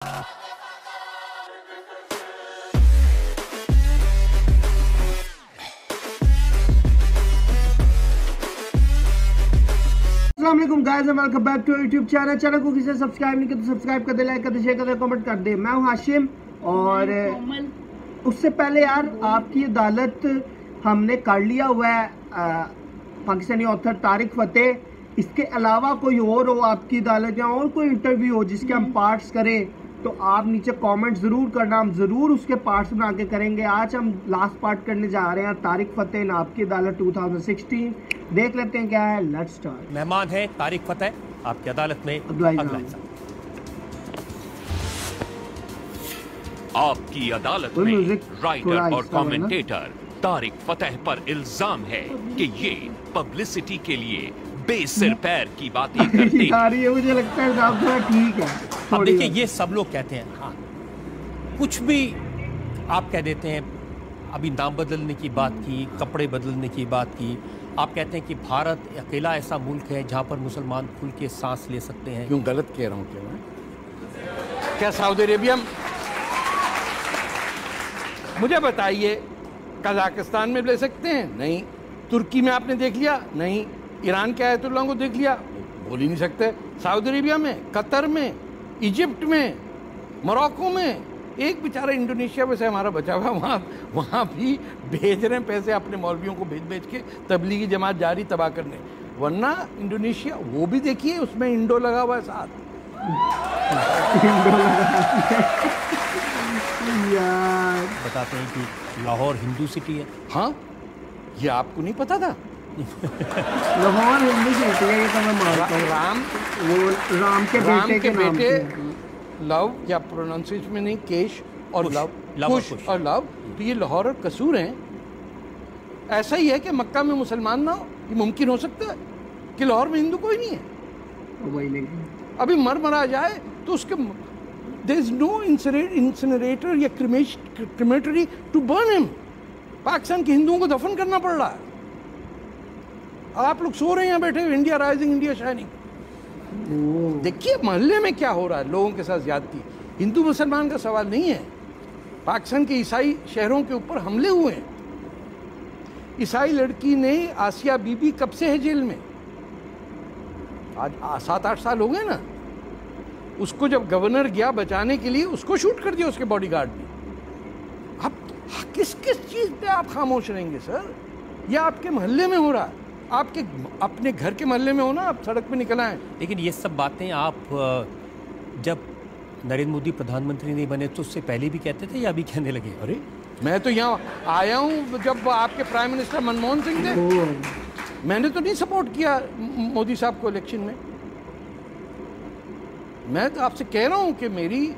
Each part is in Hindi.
अस्सलामुअलैकुम guys and welcome back to YouTube channel को किसी ने सब्सक्राइब नहीं किया तो सब्सक्राइब कर दे, लाइक कर दे, शेयर कर दे, कमेंट कर दे। मैं हूं हाशिम और उससे पहले यार आपकी अदालत हमने कर लिया हुआ है पाकिस्तानी ऑथर तारिक फतेह। इसके अलावा कोई और हो आपकी अदालत या और कोई इंटरव्यू हो जिसके हम पार्ट्स करें तो आप नीचे कमेंट ज़रूर करना, हम ज़रूर उसके पार्ट्स बना के करेंगे। आज हम लास्ट पार्ट करने जा रहे हैं तारिक फतेह ने आपकी अदालत 2016। देख लेते हैं क्या है। Let's start. मेहमान है तारिक फतेह आपकी अदालत में अगला इंसान। आपकी अदालत में राइटर और कमेंटेटर तारिक फतेह पर इल्जाम है कि ये पब्लिसिटी के लिए बेसिर पैर की बातें करते हैं। है मुझे लगता है साहब थोड़ा ठीक है। अब देखिए ये सब लोग कहते हैं, हाँ कुछ भी आप कह देते हैं। अभी नाम बदलने की बात की, कपड़े बदलने की बात की। आप कहते हैं कि भारत अकेला ऐसा मुल्क है जहां पर मुसलमान खुल के सांस ले सकते हैं। क्यों गलत कह रहा हूँ क्या मैं? क्या सऊदी अरेबिया मुझे बताइए कजाकिस्तान में ले सकते हैं? नहीं। तुर्की में आपने देख लिया? नहीं। ईरान के आयतुल्लाह को देख लिया? बोल ही नहीं सकते। सऊदी अरेबिया में, कतर में, इजिप्ट में, मोरक्को में, एक बेचारा इंडोनेशिया में से हमारा बचा हुआ वहाँ भी भेज रहे हैं पैसे अपने मौलवियों को भेज के तबलीगी जमात जारी तबाह करने। वरना इंडोनेशिया वो भी देखिए उसमें इंडो लगा हुआ है साथ। यार बताते हैं कि लाहौर हिंदू सिटी है। हाँ ये आपको नहीं पता था? लाहौर हिंदू सिटी है, ये तो मैं मानता हूँ। राम के बेटे लव या प्रोनाउंसिएशन में नहीं, केश और लव, कुश और लव, तो ये लाहौर और कसूर हैं। ऐसा ही है कि मक्का में मुसलमान ना हो, ये मुमकिन हो सकता है कि लाहौर में हिंदू कोई नहीं है? वही नहीं। अभी मरा जाए तो उसके देयर इज नो इंसिनरेटर या क्रिमेटरी टू बर्न हिम। पाकिस्तान के हिंदुओं को दफन करना पड़ रहा है। आप लोग सो रहे हैं यहाँ बैठे, इंडिया राइजिंग, इंडिया शाइनिंग। देखिए मोहल्ले में क्या हो रहा है, लोगों के साथ ज्यादती। हिंदू मुसलमान का सवाल नहीं है। पाकिस्तान के ईसाई शहरों के ऊपर हमले हुए हैं। ईसाई लड़की ने, आसिया बीबी, कब से है जेल में? आज 7-8 साल हो गए ना। उसको जब गवर्नर गया बचाने के लिए उसको शूट कर दिया उसके बॉडीगार्ड ने। अब किस किस चीज पे आप खामोश रहेंगे सर? यह आपके मोहल्ले में हो रहा है। आपके अपने घर के मोहल्ले में हो ना, आप सड़क पे निकल आए। लेकिन ये सब बातें आप जब नरेंद्र मोदी प्रधानमंत्री नहीं बने तो उससे पहले भी कहते थे या अभी कहने लगे? अरे मैं तो यहाँ आया हूँ जब आपके प्राइम मिनिस्टर मनमोहन सिंह थे। मैंने तो नहीं सपोर्ट किया मोदी साहब को इलेक्शन में। मैं तो आपसे कह रहा हूँ कि मेरी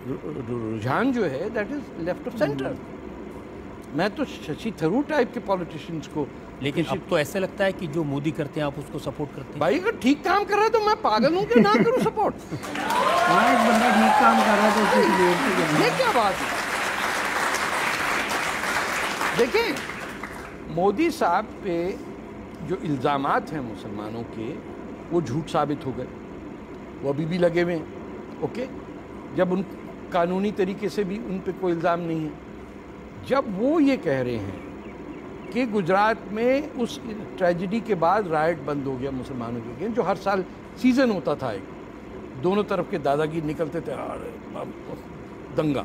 रुझान जो है that is left of centre. मैं तो शशि थरूर टाइप के पॉलिटिशियंस को। लेकिन अब तो ऐसे लगता है कि जो मोदी करते हैं आप उसको सपोर्ट करते हैं। भाई अगर ठीक काम कर रहा है तो मैं पागल हूँ कि ना करूँ सपोर्ट? हाँ एक बंदा ठीक काम कर रहा है तो उसको सपोर्ट करना। ये क्या बात है? देखिए मोदी साहब पे जो इल्ज़ामात हैं मुसलमानों के वो झूठ साबित हो गए। वो अभी भी लगे हुए हैं। ओके, जब उन कानूनी तरीके से भी उन पे कोई इल्ज़ाम नहीं है। जब वो ये कह रहे हैं कि गुजरात में उस ट्रेजिडी के बाद राइट बंद हो गया मुसलमानों के अगेंस्ट, जो हर साल सीज़न होता था, एक दोनों तरफ के दादागिरी निकलते थे, दंगा,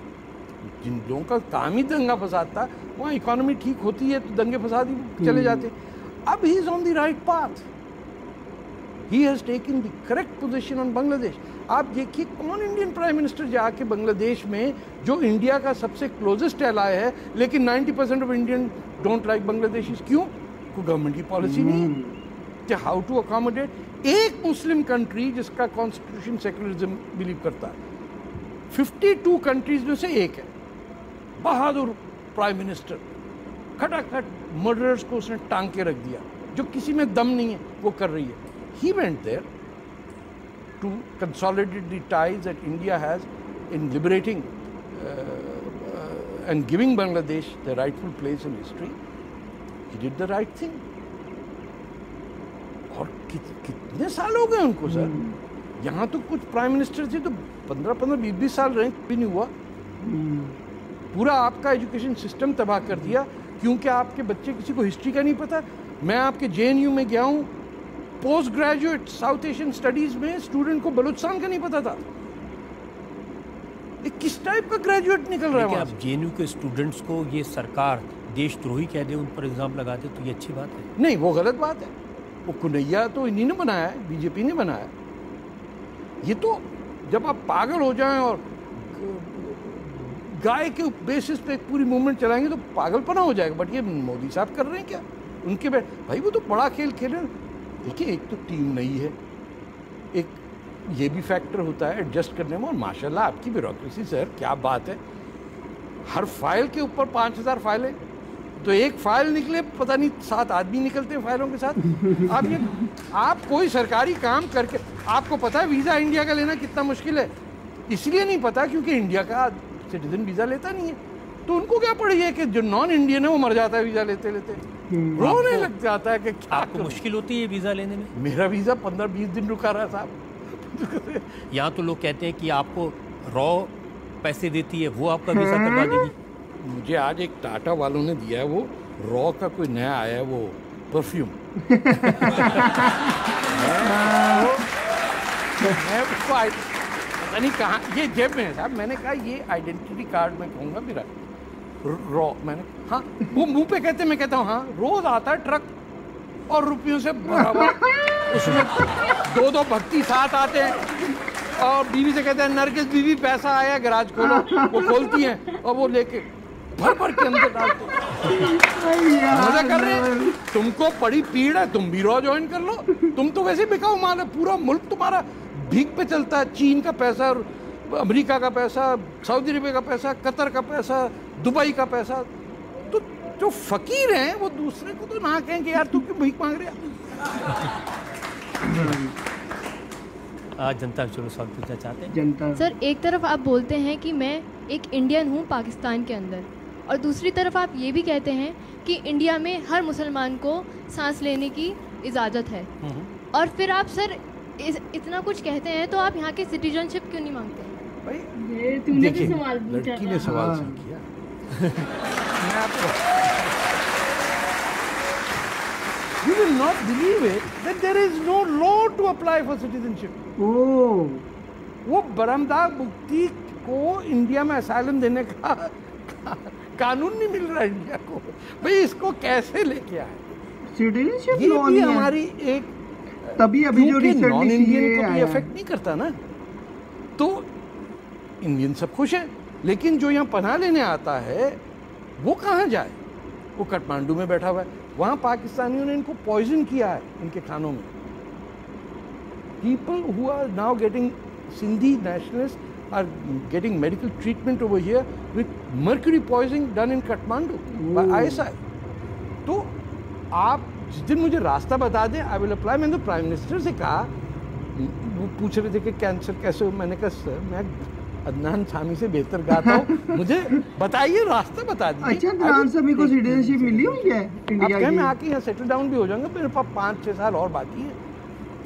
जिन लोगों का काम ही दंगा फसाद था, वहाँ इकोनॉमी ठीक होती है तो दंगे फसाद ही चले जाते। अब he is on the right path. He has taken the correct position on Bangladesh. आप देखिए कौन इंडियन प्राइम मिनिस्टर जाके बांग्लादेश में, जो इंडिया का सबसे क्लोजेस्ट एलाय है, लेकिन 90% of Indian don't like Bangladesh. क्यों? कोई गवर्नमेंट की पॉलिसी नहीं है कि हाउ टू अकोमोडेट एक मुस्लिम कंट्री जिसका कॉन्स्टिट्यूशन सेकुलरिज्म बिलीव करता है। 52 कंट्रीज में से एक है। बहादुर प्राइम मिनिस्टर, खटाखट मर्डरर्स को उसने टांग के रख दिया। जो किसी में दम नहीं है वो कर रही है। He went there to consolidate the ties that India has in liberating and giving Bangladesh the rightful place in history. He did the right thing. और कितने साल हो गए उनको सर? यहाँ तो कुछ प्राइम मिनिस्टर थे तो 15-20 साल रहे, भी नहीं हुआ। पूरा आपका एजुकेशन सिस्टम तबाह कर दिया क्योंकि आपके बच्चे किसी को हिस्ट्री का नहीं पता। मैं आपके JNU में गया हूँ, post graduate south Asian studies में स्टूडेंट को बलूचिस्तान का नहीं पता था। ये किस टाइप का ग्रेजुएट निकल रहा है? आप JNU के स्टूडेंट्स को ये सरकार देशद्रोही कह दे, उन पर इल्जाम लगा दे, तो ये अच्छी बात है? नहीं, वो गलत बात है। वो कुनैया तो इन्हीं ने बनाया है, बीजेपी ने बनाया। ये तो जब आप पागल हो जाएं और गाय के बेसिस पे पूरी मूवमेंट चलाएंगे तो पागलपना हो जाएगा। बट ये मोदी साहब कर रहे हैं क्या? उनके भाई वो तो बड़ा खेल खेल रहे हैं। देखिए, एक तो टीम नई है, एक ये भी फैक्टर होता है एडजस्ट करने में। और माशाल्लाह आपकी ब्यूरोक्रेसी सर, क्या बात है। हर फाइल के ऊपर 5000 फाइलें, तो एक फाइल निकले पता नहीं 7 आदमी निकलते हैं फाइलों के साथ। आप कोई सरकारी काम करके, आपको पता है वीज़ा इंडिया का लेना कितना मुश्किल है? इसलिए नहीं पता क्योंकि इंडिया का सिटीजन वीज़ा लेता नहीं है। तो उनको क्या पड़ी है कि जो नॉन इंडियन है वो मर जाता है वीज़ा लेते लेते, रोने लग जाता है कि क्या आपको मुश्किल होती है वीज़ा लेने में? मेरा वीज़ा 15-20 दिन रुका रहा साहब। यहाँ तो लोग कहते हैं कि आपको रॉ पैसे देती है, वो आपका वीज़ा करवा देगी। मुझे आज एक टाटा वालों ने दिया है, वो रॉ का कोई नया आया है, वो परफ्यूम। मैं उसको पता नहीं कहाँ, ये जेब में है साहब। मैंने कहा ये आइडेंटिटी कार्ड मैं कहूँगा मेरा रॉ। मैंने हाँ, वो मुंह पे कहते, मैं कहता हूँ हाँ। रोज आता है ट्रक और रुपयों से भरा हुआ, उसमें 2-2 भक्ति साथ आते हैं और बीवी से कहते हैं नरगिस बीवी पैसा आया, गराज खोलो। वो खोलती हैं और वो लेके भर के अंदर डालते मजा कर रहे हैं। तुमको बड़ी पीड़ है, तुम भी रॉ ज्वाइन कर लो। तुम तो वैसे बिकाऊ माल है, पूरा मुल्क तुम्हारा भीख पे चलता है। चीन का पैसा, अमेरिका का पैसा, सऊदी अरब का पैसा, कतर का पैसा, दुबई का पैसा। तो जो फकीर हैं वो दूसरे को तो ना कहें कि यार तू क्यों भीख मांग रहा है। आज जनता चलो सवाल पूछना चाहते हैं। जनता सर, एक तरफ आप बोलते हैं कि मैं एक इंडियन हूँ पाकिस्तान के अंदर, और दूसरी तरफ आप ये भी कहते हैं कि इंडिया में हर मुसलमान को सांस लेने की इजाज़त है। और फिर आप सर इतना कुछ कहते हैं तो आप यहाँ के सिटीजनशिप क्यों नहीं मांगते हैं? भाई ये तूने भी सवाल पूछा, लड़की ने सवाल सही किया। मैं आपको You will not believe it that there is no law to apply for citizenship. वो बरमदार मुक्ति को इंडिया में असाइलम देने का कानून नहीं मिल रहा है इंडिया को। भाई इसको कैसे लेके आए? सिटीजनशिप ये भी हमारी एक, तभी अभी जो नॉन इंडियन को भी अफेक्ट नहीं करता ना, तो इंडियन सब खुश है। लेकिन जो यहाँ पनाह लेने आता है वो कहाँ जाए? वो काठमांडू में बैठा हुआ है, वहाँ पाकिस्तानियों ने इनको पॉइजन किया है इनके खानों में। People who are now getting, Sindhi nationalist are getting medical treatment over here with mercury poisoning done in Kathmandu by ISI। तो आप जिस दिन मुझे रास्ता बता दें, आई विल अप्लाई। मैंने तो प्राइम मिनिस्टर से कहा, वो पूछ रहे थे कि कैंसर कैसे हो। मैंने कहा सर मैं अदनान सामी से बेहतर गाता हूँ, मुझे बताइए, रास्ता बता दीजिए। अच्छा, अदनान सामी को सिटीजनशिप मिली हुई है इंडिया की? मैं आके यहाँ सेटल डाउन भी हो जाऊंगा, मेरे पास 5-6 साल और बाकी है।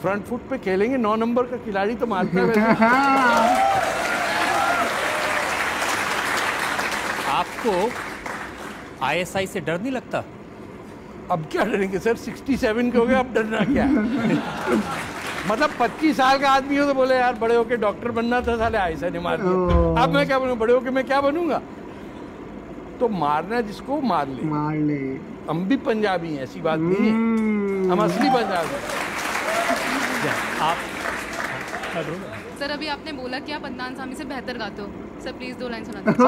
फ्रंट फुट पे खेलेंगे, 9 नंबर का खिलाड़ी तो मारता है वैसे। आपको ISI से डर नहीं लगता? अब क्या डरेंगे सर, 67 के हो गए, अब डरना क्या? मतलब 25 साल का आदमी हो तो बोले यार बड़े होके डॉक्टर बनना था, साले ISI ने मार दिया। अब मैं क्या बनूंगा? बड़े होके मैं क्या बनूंगा? तो मारना जिसको मार ले। हम भी पंजाबी हैं, ऐसी बात नहीं है, हम असली पंजाबी। आप सर अभी आपने बोला कि आप अदनान सामी से बेहतर गाते हो। सर प्लीज 2 लाइन सुना दीजिए।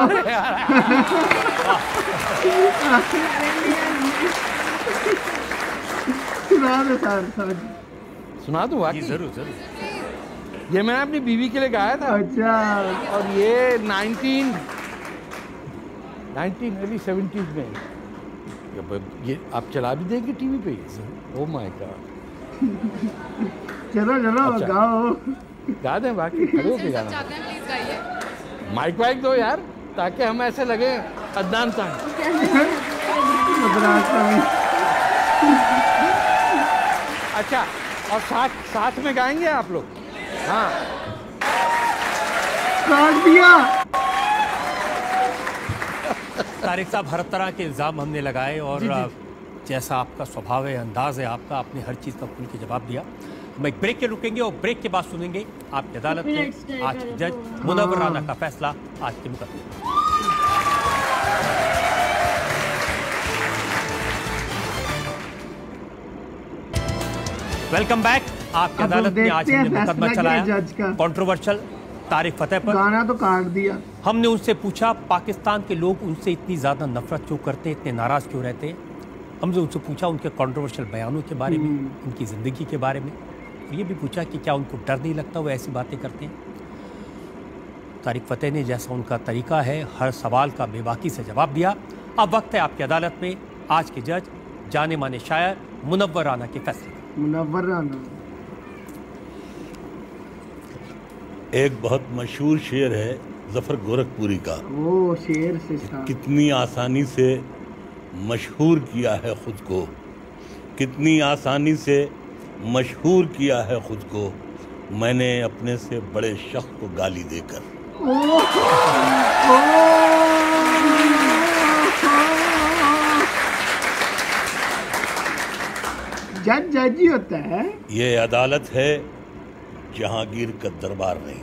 सुना दूँ? जरूर जरूर। ये मैंने अपनी बीवी के लिए गाया था। अच्छा। और ये 19 अर्ली 70s में। ये आप चला भी देंगे टीवी पे? Oh my God. चलो अच्छा। गाओ। गा दें, बाकी खड़े होके गाना। चाहते हैं प्लीज गाइए। माइक वाइक दो यार, ताकि हम ऐसे लगे अदनान साहब। अच्छा, और साथ में गाएंगे आप लोग? हाँ काट दिया। तारिक साहब, हर तरह के इल्ज़ाम हमने लगाए और जैसा आपका स्वभाव है, अंदाज है आपका, आपने हर चीज़ का खुल के जवाब दिया। हम एक ब्रेक के रुकेंगे और ब्रेक के बाद सुनेंगे आपकी अदालत में आज के जज मुनव्वर राना का फैसला आज के मुकदमे। Welcome back. आपकी अदालत में आज हमने मुकदमा चलाया कंट्रोवर्शियल तारिक फतेह पर। गाना तो काट दिया। हमने उनसे पूछा पाकिस्तान के लोग उनसे इतनी ज़्यादा नफरत क्यों करते हैं, इतने नाराज़ क्यों रहते हैं। हमने उनसे पूछा उनके कंट्रोवर्शियल बयानों के बारे में, उनकी ज़िंदगी के बारे में। ये भी पूछा कि क्या उनको डर नहीं लगता वो ऐसी बातें करते हैं। तारिक फतेह ने जैसा उनका तरीका है हर सवाल का बेबाकी से जवाब दिया। अब वक्त है आपकी अदालत में आज के जज जाने माने शायर मुनव्वर राना के फैसले। मुनव्वर राना एक बहुत मशहूर शेर है जफर गोरखपुरी का, वो शेर से कितनी आसानी से मशहूर किया है खुद को, कितनी आसानी से मशहूर किया है खुद को, मैंने अपने से बड़े शख्स को गाली देकर। जज जज ही होता है। ये अदालत है, जहांगीर का दरबार नहीं।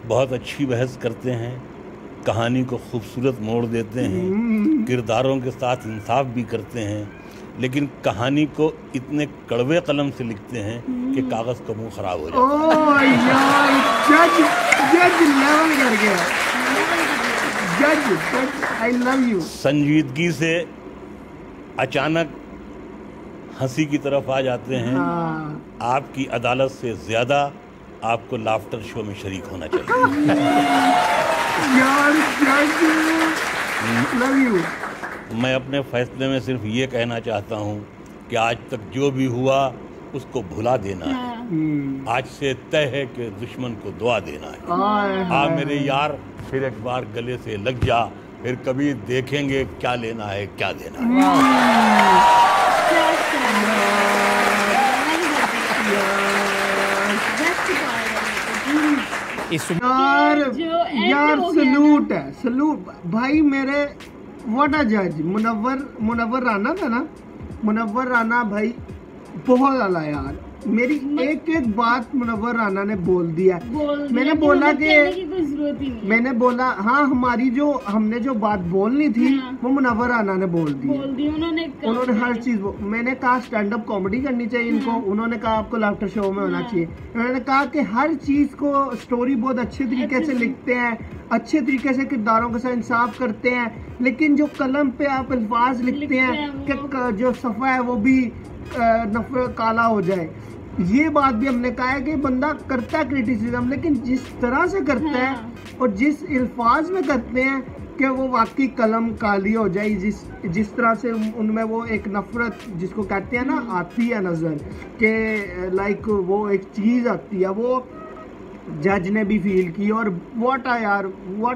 बहुत अच्छी बहस करते हैं, कहानी को खूबसूरत मोड़ देते हैं, किरदारों के साथ इंसाफ भी करते हैं, लेकिन कहानी को इतने कड़वे कलम से लिखते हैं कि कागज का मुंह खराब हो जाता है। ओह यार, जज जज लेवल कर गया। जज आई लव यू। संजीदगी से अचानक हंसी की तरफ आ जाते हैं। आपकी अदालत से ज्यादा आपको लाफ्टर शो में शरीक होना चाहिए। यार लव यू। मैं अपने फैसले में सिर्फ ये कहना चाहता हूँ कि आज तक जो भी हुआ उसको भुला देना है। आज से तय है कि दुश्मन को दुआ देना है। आ मेरे यार, फिर एक बार गले से लग जा, फिर कभी देखेंगे क्या लेना है क्या देना है। यार सलूट है, सलूट भाई मेरे। व्हाट अ जज। मुनव्वर राना था ना, मुनव्वर राना भाई बहुत आला यार। मेरी एक एक बात मुनव्वर राना ने बोल दिया। मैंने बोला कि मैंने बोला हाँ, हमारी जो हमने जो बात बोलनी थी वो मुनव्वर राना ने बोल दी। उन्होंने हर चीज मैंने कहा स्टैंड अप कॉमेडी करनी चाहिए इनको। उन्होंने कहा आपको लाफ्टर शो में होना चाहिए। उन्होंने कहा कि हर चीज को स्टोरी बहुत अच्छे तरीके से लिखते हैं, अच्छे तरीके से किरदारों के साथ इंसाफ करते हैं, लेकिन जो कलम पे आप अल्फाज लिखते हैं कि जो सफ़ा है वो भी नफरत काला हो जाए। ये बात भी हमने कहा है कि बंदा करता है क्रिटिसिज्म, लेकिन जिस तरह से करता है और जिस अल्फाज में करते हैं कि वो वाकई कलम काली हो जाए। जिस तरह से उनमें वो एक नफरत जिसको कहते हैं ना आती है नज़र के, लाइक वो एक चीज़ आती है, वो जज ने भी फील की। और व्हाट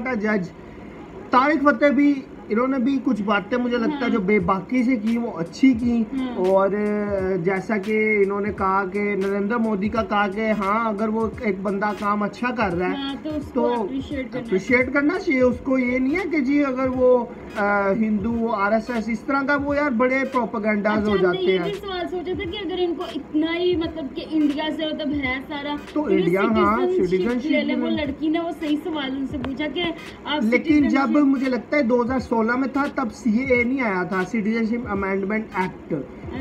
अ जज। तारिक फतेह भी, इन्होंने भी कुछ बातें मुझे लगता है जो बेबाकी से की वो अच्छी की। और जैसा कि इन्होंने कहा कि नरेंद्र मोदी का कहा कि हाँ, अगर वो एक बंदा काम अच्छा कर रहा है तो अप्रिशिएट करना चाहिए उसको। ये नहीं है कि जी अगर वो हिंदू आरएसएस इस तरह का वो यार बड़े प्रोपेगेंडाज हो जाते हैं। सवाल सोचा था कि अगर इनको इतना ही मतलब कि इंडिया से मतलब है सारा तो इंडिया हाँ सिटीजनशिप। वो लड़की ने वो सही सवाल उनसे पूछा कि आप, लेकिन जब मुझे लगता है 2016 में था तब सीएए नहीं आया था, सिटीजनशिप अमेंडमेंट एक्ट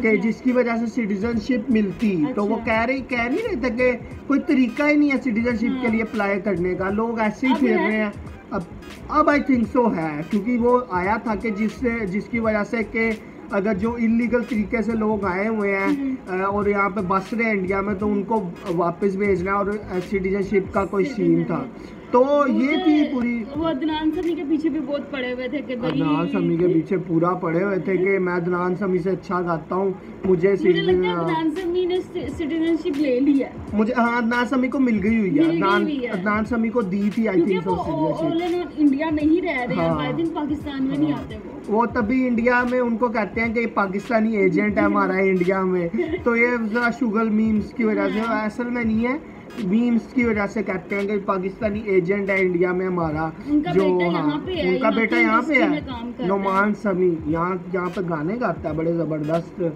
के, जिसकी वजह से सिटीजनशिप मिलती। तो वो कह नहीं रहे थे कि कोई तरीका ही नहीं है सिटीजनशिप के लिए अप्लाई करने का, लोग ऐसे ही फिर रहे हैं। अब आई थिंक सो है, क्योंकि वो आया था कि जिसकी वजह से कि अगर जो इलीगल तरीके से लोग आए हुए हैं और यहाँ पे बस रहे हैं इंडिया में, तो उनको वापस भेजना और सिटीजनशिप का कोई सीन था। तो ये थी पूरी। वो अदनान समी के पीछे भी बहुत पड़े हुए थे कि भाई, अदनान समी के पीछे पूरा पड़े हुए थे कि मैं अदनान समी से अच्छा गाता हूँ, मुझे अदनान समी ने सिटीजनशिप ले ली है। मुझे हाँ अदनान समी को मिल गई हुई है, अदनान समी को दी थी आई थिंक सिटीजनशिप। इंडिया में ही रह रहे हैं हमारे दिन, पाकिस्तान में नहीं आते वो तभी इंडिया में उनको कहते हैं कि पाकिस्तानी एजेंट है हमारा इंडिया में। तो ये शुगर मीम्स की वजह से, असल में नहीं है, मीम्स की वजह से कहते हैं कि पाकिस्तानी एजेंट है इंडिया में हमारा। जो उनका बेटा यहाँ पे है नुमान समी, यहाँ पे गाने गाता है बड़े ज़बरदस्त।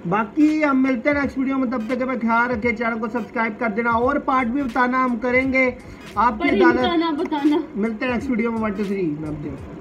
बाकी हम मिलते हैं नेक्स्ट वीडियो में, तब तक अपना ख्याल रखें, चैनल को सब्सक्राइब कर देना और पार्ट भी बताना हम करेंगे आपकी अदालत। मिलते हैं नेक्स्ट वीडियो में 1 2 3।